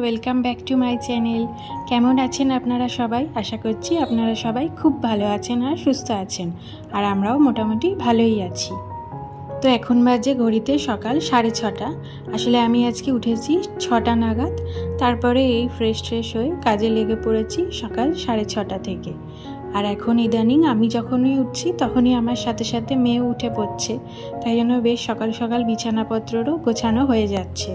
Welcome back to my channel. কেমন আছেন আপনারা সবাই? আশা করছি আপনারা সবাই খুব ভালো আছেন আর সুস্থ আছেন, আর আমরাও মোটামুটি ভালোই আছি। তো এখন বাজে ঘড়িতে সকাল 6:30। আসলে আমি আজকে উঠেছি 6টা নাগাদ, তারপরে এই ফ্রেশ হয়ে কাজে লেগে পড়েছি সকাল 6:30 থেকে। আর এখন ইদানিং আমি যখনই উঠছি তখনই আমার সাথে সাথে মেয়ে উঠে পড়ছে, তাই জন্য বেশ সকাল সকাল বিছানাপত্রও গোছানো হয়ে যাচ্ছে।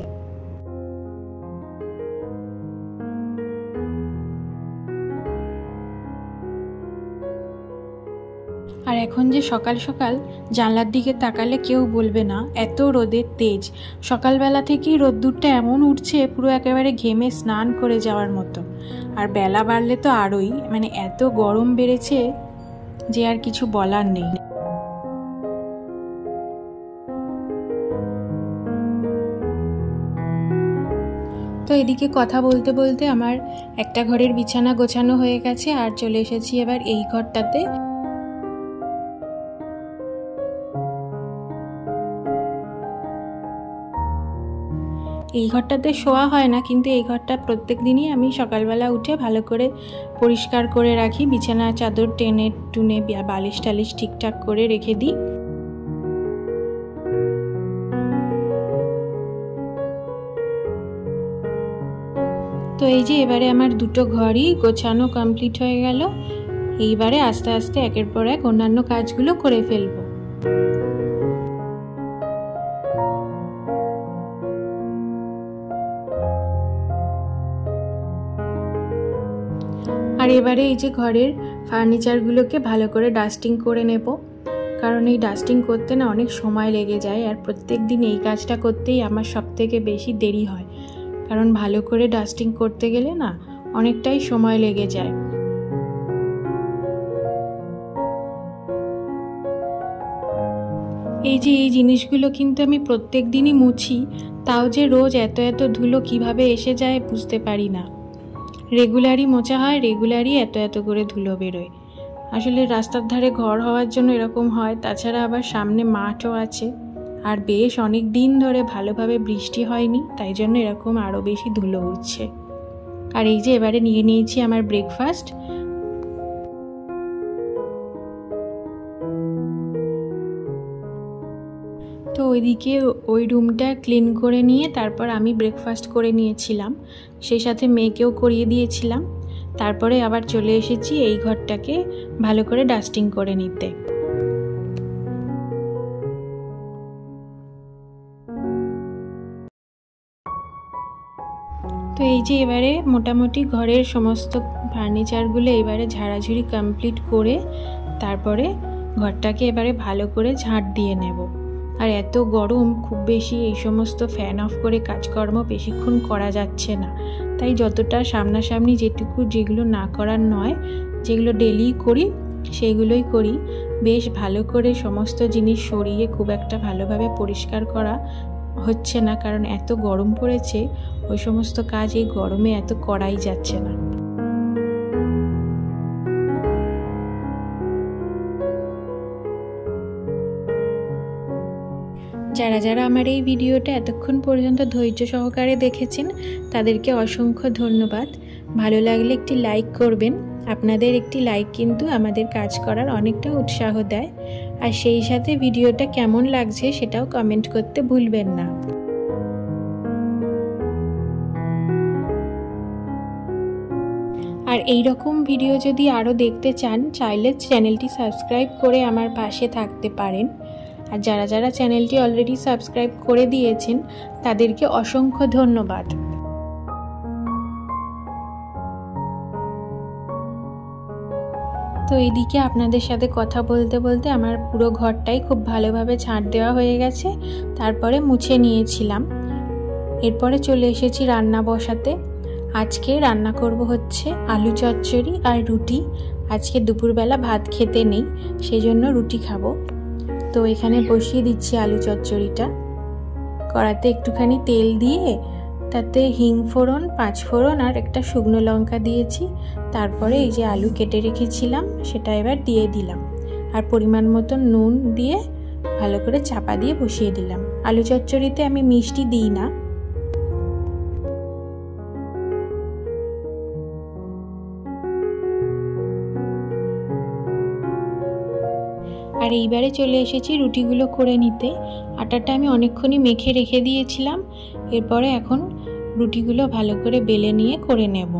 আর এখন যে সকাল সকাল জানলার দিকে তাকালে কেউ বলবে না এত রোদের তেজ। সকালবেলা থেকেই রোদ্দুরটা এমন উঠছে পুরো একেবারে ঘেমে স্নান করে যাওয়ার মতো। আর বেলা বাড়লে তো আরোই, এত গরম বেড়েছে যে আর কিছু বলার নেই। তো এদিকে কথা বলতে বলতে আমার একটা ঘরের বিছানা গোছানো হয়ে গেছে, আর চলে এসেছি এবার এই ঘরটাতে। এই ঘরটাতে শোয়া হয় না, কিন্তু এই ঘরটা প্রত্যেক দিনই আমি সকালবেলা উঠে ভালো করে পরিষ্কার করে রাখি। বিছানা চাদর টেনে টুনে বালিশ টালিশ ঠিকঠাক করে রেখে দিই। তো এই যে এবারে আমার দুটো ঘরই গোছানো কমপ্লিট হয়ে গেল। এইবারে আস্তে আস্তে একের পর এক অন্যান্য কাজগুলো করে ফেলবো। আর এবারে এই যে ঘরের ফার্নিচারগুলোকে ভালো করে ডাস্টিং করে নেব, কারণ এই ডাস্টিং করতে না অনেক সময় লেগে যায়, আর প্রত্যেক দিন এই কাজটা করতেই আমার সবথেকে বেশি দেরি হয়, কারণ ভালো করে ডাস্টিং করতে গেলে না অনেকটাই সময় লেগে যায়। এই যে এই জিনিসগুলো কিন্তু আমি প্রত্যেক দিনই মুছি, তাও যে রোজ এত এত ধুলো কিভাবে এসে যায় বুঝতে পারি না। রেগুলারই মোছা হয়, রেগুলারই এত এত করে ধুলো বেরোয়। আসলে রাস্তার ধারে ঘর হওয়ার জন্য এরকম হয়, তাছাড়া আবার সামনে মাঠও আছে, আর বেশ অনেক দিন ধরে ভালোভাবে বৃষ্টি হয়নি, তাই জন্য এরকম আরও বেশি ধুলো উঠছে। আর এই যে এবারে নিয়ে নিয়েছি আমার ব্রেকফাস্ট। তো ওইদিকে ওই রুমটা ক্লিন করে নিয়ে তারপর আমি ব্রেকফাস্ট করে নিয়েছিলাম, সেই সাথে মেয়েকেও করিয়ে দিয়েছিলাম। তারপরে আবার চলে এসেছি এই ঘরটাকে ভালো করে ডাস্টিং করে নিতে। তো এই যে এবারে মোটামুটি ঘরের সমস্ত ফার্নিচারগুলো এবারে ঝাড়াঝুড়ি কমপ্লিট করে তারপরে ঘরটাকে এবারে ভালো করে ঝাঁট দিয়ে নেব। আর এত গরম, খুব বেশি এই সমস্ত ফ্যান অফ করে কাজকর্ম বেশিক্ষণ করা যাচ্ছে না, তাই যতটা সামনাসামনি যেগুলো না করার নয়, যেগুলো ডেলি করি সেগুলোই করি। বেশ ভালো করে সমস্ত জিনিস সরিয়ে খুব একটা ভালোভাবে পরিষ্কার করা হচ্ছে না, কারণ এত গরম পড়েছে, ওই সমস্ত কাজ এই গরমে এত করাই যাচ্ছে না। যারা যারা আমার এই ভিডিওটা এতক্ষণ পর্যন্ত ধৈর্য সহকারে দেখেছেন তাদেরকে অসংখ্য ধন্যবাদ। ভালো লাগলে একটি লাইক করবেন, আপনাদের একটি লাইক কিন্তু আমাদের কাজ করার অনেকটা উৎসাহ দেয়। আর সেই সাথে ভিডিওটা কেমন লাগছে সেটাও কমেন্ট করতে ভুলবেন না। আর এই রকম ভিডিও যদি আরও দেখতে চান, চাইলে চ্যানেলটি সাবস্ক্রাইব করে আমার পাশে থাকতে পারেন। আর যারা যারা চ্যানেলটি অলরেডি সাবস্ক্রাইব করে দিয়েছেন তাদেরকে অসংখ্য ধন্যবাদ। তো এইদিকে আপনাদের সাথে কথা বলতে বলতে আমার পুরো ঘরটাই খুব ভালোভাবে ঝাঁট দেওয়া হয়ে গেছে, তারপরে মুছে নিয়েছিলাম। এরপরে চলে এসেছি রান্না বসাতে। আজকে রান্না করব হচ্ছে আলু চচ্চড়ি আর রুটি। আজকে দুপুরবেলা ভাত খেতে নেই, সেই জন্য রুটি খাবো। তো এখানে বসিয়ে দিচ্ছি আলু চচ্চড়িটা। কড়াতে একটুখানি তেল দিয়ে তাতে হিং ফোড়ন, 5 ফোড়ন আর একটা শুকনো লঙ্কা দিয়েছি। তারপরে এই যে আলু কেটে রেখেছিলাম সেটা এবার দিয়ে দিলাম, আর পরিমাণ মতো নুন দিয়ে ভালো করে চাপা দিয়ে বসিয়ে দিলাম। আলু চচ্চড়িতে আমি মিষ্টি দিই না। আর এইবারে চলে এসেছি রুটিগুলো করে নিতে। আটাটা আমি অনেকক্ষণই মেখে রেখে দিয়েছিলাম। এরপরে এখন রুটিগুলো ভালো করে বেলে নিয়ে করে নেব।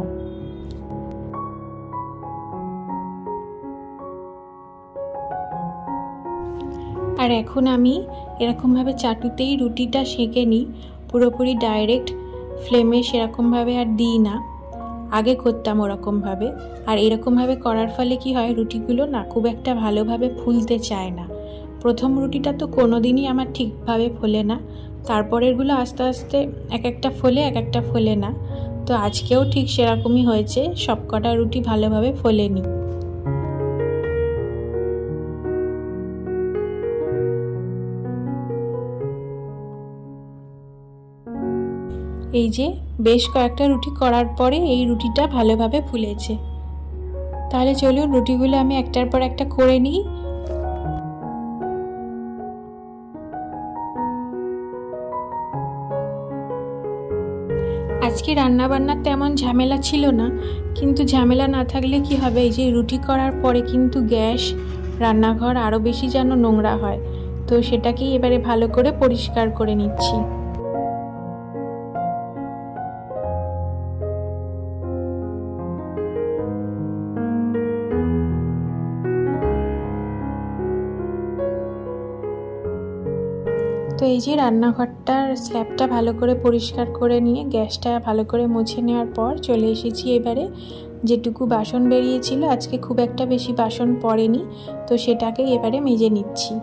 আর এখন আমি এরকমভাবে চাটুতেই রুটিটা সেঁকে নিই, পুরোপুরি ডাইরেক্ট ফ্লেমে সেরকমভাবে আর দিই না। আগে করতাম ওরকমভাবে, আর এরকমভাবে করার ফলে কি হয়, রুটিগুলো না খুব একটা ভালোভাবে ফুলতে চায় না। প্রথম রুটিটা তো কোনো দিনই আমার ঠিকভাবে ফোলে না, তারপরেরগুলো আস্তে আস্তে এক একটা ফোলে না। তো আজকেও ঠিক সেরকমই হয়েছে, সবকটা রুটি ভালোভাবে ফোলেনি। এই যে বেশ কয়েকটা রুটি করার পরে এই রুটিটা ভালোভাবে ফুলেছে। তাহলে চলুন রুটিগুলো আমি একটার পর একটা করে নিই। আজকে রান্না বান্নার তেমন ঝামেলা ছিল না, কিন্তু ঝামেলা না থাকলে কি হবে, এই যে রুটি করার পরে কিন্তু গ্যাস, রান্নাঘর আরও বেশি যেন নোংরা হয়। তো সেটাকেই এবারে ভালো করে পরিষ্কার করে নিচ্ছি। তো এই যে রান্নাঘরটার স্ল্যাবটা ভালো করে পরিষ্কার করে নিয়ে গ্যাসটা ভালো করে মুছে নেওয়ার পর চলে এসেছি এবারে যেটুকু বাসন বেরিয়েছিল, আজকে খুব একটা বেশি বাসন পড়েনি, তো সেটাকে এবারে মেজে নিচ্ছি।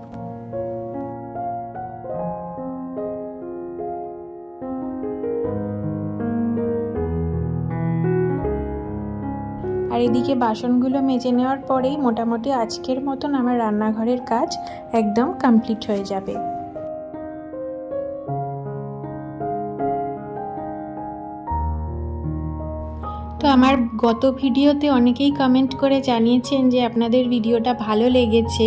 আর এদিকে বাসনগুলো মেজে নেওয়ার পরেই মোটামুটি আজকের মতন আমার রান্নাঘরের কাজ একদম কমপ্লিট হয়ে যাবে। তো আমার গত ভিডিওতে অনেকেই কমেন্ট করে জানিয়েছেন যে আপনাদের ভিডিওটা ভালো লেগেছে,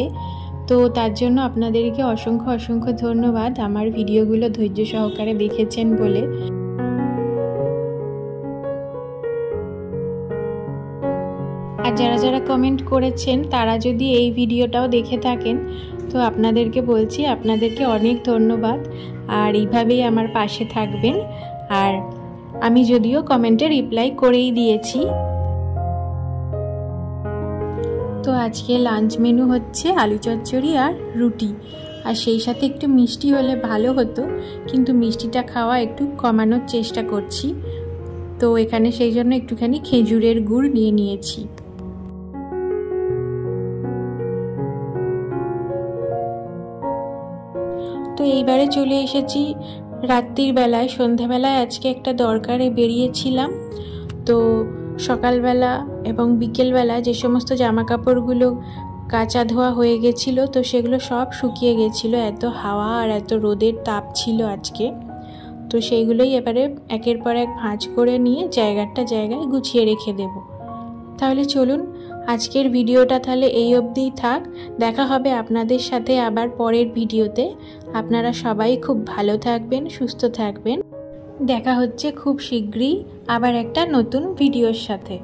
তো তার জন্য আপনাদেরকে অসংখ্য অসংখ্য ধন্যবাদ আমার ভিডিওগুলো ধৈর্য সহকারে দেখেছেন বলে। আর যারা যারা কমেন্ট করেছেন তারা যদি এই ভিডিওটাও দেখে থাকেন, তো আপনাদেরকে বলছি আপনাদেরকে অনেক ধন্যবাদ, আর এইভাবেই আমার পাশে থাকবেন। আর আমি যদিও কমেন্টে রিপ্লাই করেই দিয়েছি। তো আজকে লাঞ্চ মেনু হচ্ছে আলু চচ্চড়ি আর রুটি, আর সেই সাথে একটু মিষ্টি হলে ভালো হতো, কিন্তু মিষ্টিটা খাওয়া একটু কমানোর চেষ্টা করছি। তো এখানে সেই জন্য একটুখানি খেজুরের গুড় নিয়ে নিয়েছি। তো এইবারে চলে এসেছি রাত্রির বেলায়, সন্ধ্যাবেলায় আজকে একটা দরকারে বেরিয়েছিলাম। তো সকালবেলা এবং বিকেলবেলা যে সমস্ত জামা কাপড়গুলো কাচা ধোয়া হয়ে গেছিলো, তো সেগুলো সব শুকিয়ে গেছিলো, এত হাওয়া আর এত রোদের তাপ ছিল আজকে। তো সেইগুলোই এবারে একের পর এক ভাঁজ করে নিয়ে জায়গায় গুছিয়ে রেখে দেব। তাহলে চলুন আজকের ভিডিওটা তাহলে এই অবধিই থাক। দেখা হবে আপনাদের সাথে আবার পরের ভিডিওতে। আপনারা সবাই খুব ভালো থাকবেন, সুস্থ থাকবেন। দেখা হচ্ছে খুব শীঘ্রই আবার একটা নতুন ভিডিওর সাথে।